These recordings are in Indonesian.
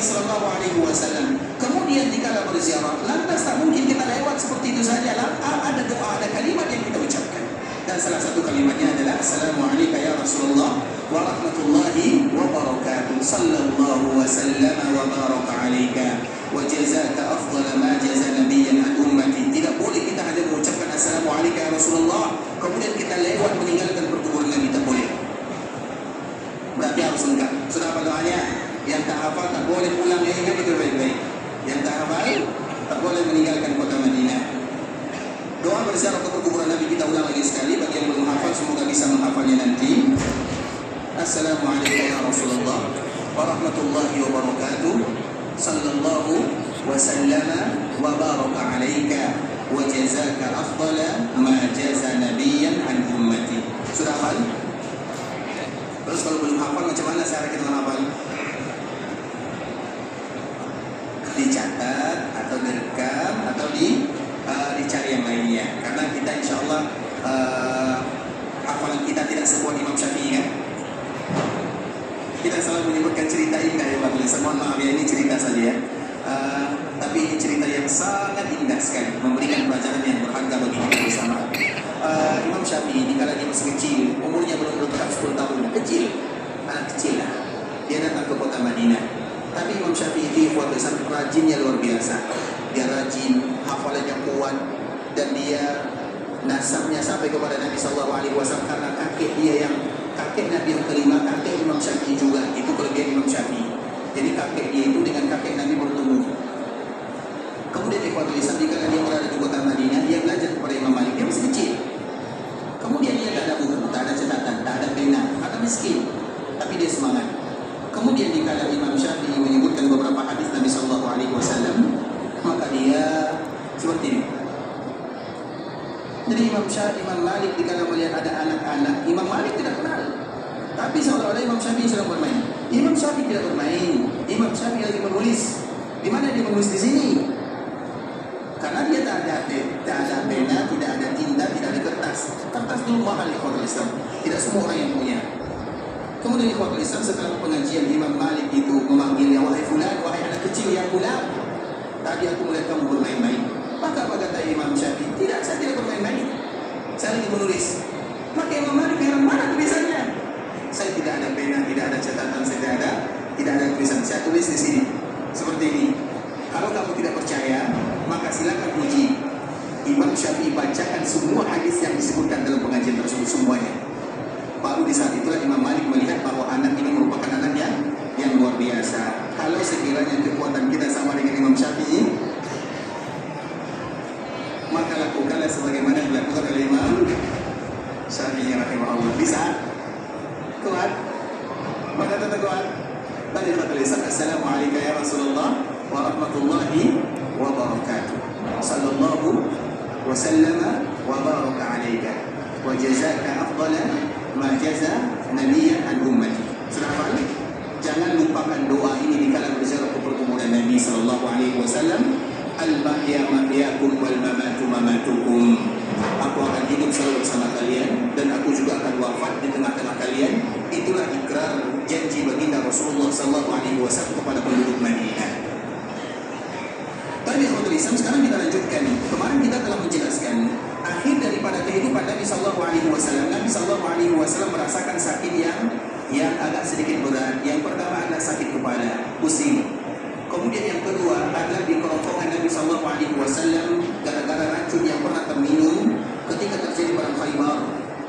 Sallallahu Alaihi Wasallam. Kemudian dikala berziarah, lantas tak mungkin kita lewat seperti itu saja. Ada doa, ada kalimat yang kita ucapkan. Dan salah satu kalimatnya adalah Assalamualaikum ya Rasulullah wa rahmatullahi wa barakatuh. Sallallahu wa sallam wa baraka alaika wa jazaka afdala ma jaza nabiyyan an ummati. Tidak boleh kita hanya mengucapkan Assalamualaikum ya Rasulullah kemudian kita lewat meninggalkan perkuburan Nabi, tak boleh. Berarti harus lengkap. Sudah apa doanya? Yang tak hafal tak boleh pulang, ya, ingat itu baik-baik. Yang tak hafal tak boleh meninggalkan kota Madinah. Doa berziarah ke perkuburan Nabi kita ulang lagi sekali. Bagi yang belum hafal semoga bisa menghafalnya nanti. Assalamualaikum ya Rasulullah wa rahmatullahi wa barakatuh. Sallallahu wa sallama wa baraka alaika wa jazaka afdala ma jaza nabiyyan an ummati. Sudah hafal? Terus kalau belum hafal macam mana cara kita menghafal? Dicatat atau direkam atau dicari yang lainnya. Karena kita insya Allah hafalan kita tidak sekuat Imam Syafi'i kan? Kita selalu menyebutkan cerita indah ya Pak Tulis. Mohon maaf ya, ini cerita saja ya. Tapi ini cerita yang sangat indah sekali, memberikan pelajaran yang berharga bagi kita bersama. Imam Syafi'i dikala dia masih kecil, umurnya belum genap 10 tahun, kecil, anak kecil lah. Dia datang ke kota Madinah. Tapi Imam Syafi'i itu rajinnya luar biasa. Dia rajin, hafalannya kuat, dan dia nasabnya sampai kepada Nabi Sallallahu Alaihi Wasallam karena kakek Nabi yang kelima, kakek Imam Syafi'i juga. Itu kelebihan Imam Syafi'i. Jadi kakek dia itu dengan kakek Nabi bertemu. Kemudian ikhwatul Islam dikala dia berada di kota Madinah, dia belajar kepada Imam Malik. Dia masih kecil. Kemudian dia tak ada buku, tak ada catatan, tak ada pena, karena miskin. Tapi dia semangat. Kemudian dikala Imam Syafi'i menyebutkan beberapa hadis Nabi Sallallahu Alaihi Wasallam, maka dia seperti ini. Jadi Imam Malik dikala melihat ada anak-anak, Imam Malik tidak kenal. Tapi seolah-olah Imam Syafi'i sedang bermain. Imam Syafi'i tidak bermain. Imam Syafi'i lagi menulis. Di mana dia menulis di sini? Karena dia tak ada pena, tidak ada tinta, tidak ada kertas. Kertas dulu mahal ikhwatul Islam. Tidak semua orang yang punya. Kemudian ikhwatul Islam setelah pengajian Imam Malik itu memanggilnya, wahai fulan, wahai anak kecil yang fulan, tadi aku melihat kamu bermain-main. Maka apa kata Imam Syafi'i? Tidak, saya tidak bermain-main. Saya lagi menulis. Maka Imam Malik heran, mana tulisannya? Saya tidak ada pena, tidak ada catatan, saya tidak ada tulisan. Saya tulis di sini seperti ini. Kalau kamu tidak percaya, maka silakan uji. Imam Syafi'i bacakan semua hadis yang disebutkan dalam pengajian tersebut semuanya. Baru di saat itulah Imam Malik melihat bahwa anak ini merupakan anak yang luar biasa. Kalau sekiranya kekuatan kita sama dengan Imam Syafi'i, maka lakukanlah sebagaimana dilakukan oleh Imam Syafi'i rahimahullah. Bisa? Kuat? Maka tetap kuat. Balik tulisan Assalamualaikum ya Rasulullah wa rahmatullahi wa barakatuh. Sallallahu wa sallama wa baraka alaika wa jazaka afdala ma jaza nabiyyan an ummati. Sudah hafal? Jangan lupakan doa ini dikala berziarah ke perkuburan Nabi sallallahu alaihi wasallam. Al-mahya mahyakum wal mamatu mamatukum. Aku akan hidup selalu bersama kalian dan aku juga akan wafat di tengah-tengah kalian. Itulah ikrar janji baginda Rasulullah sallallahu alaihi wasallam kepada penduduk Madinah. Tapi ikhwatul Islam, sekarang kita lanjutkan. Kemarin kita telah menjelaskan akhir daripada kehidupan Nabi sallallahu alaihi wasallam. Nabi sallallahu alaihi wasallam merasakan sakit yang agak sedikit berat. Yang pertama adalah sakit kepala, pusing. Kemudian yang kedua adalah di kerongkongan Nabi Sallallahu Alaihi Wasallam gara-gara racun yang pernah terminum ketika terjadi perang Khaybar.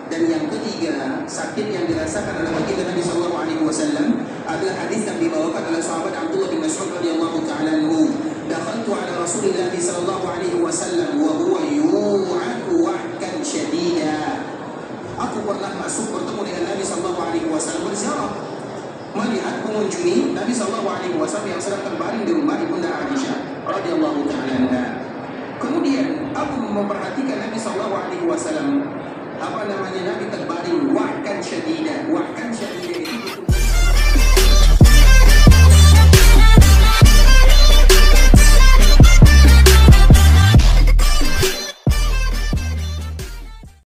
Dan yang ketiga sakit yang dirasakan oleh baginda Nabi Sallallahu Alaihi Wasallam adalah hadis yang dibawakan oleh sahabat Abdullah bin Mas'ud radhiyallahu taala anhu. Dakhaltu ala Rasulillah Sallallahu Alaihi Wasallam wa huwa yu'aku wahkan syadida. Aku pernah masuk bertemu dengan Nabi Sallallahu Alaihi Wasallam berziarah, melihat mengunjungi Nabi Sallallahu Alaihi Wasallam yang sedang terbaring di rumah ibunda Aisyah radhiyallahu taala anha. Kemudian aku memperhatikan Nabi Sallallahu Alaihi Wasallam, Nabi terbaring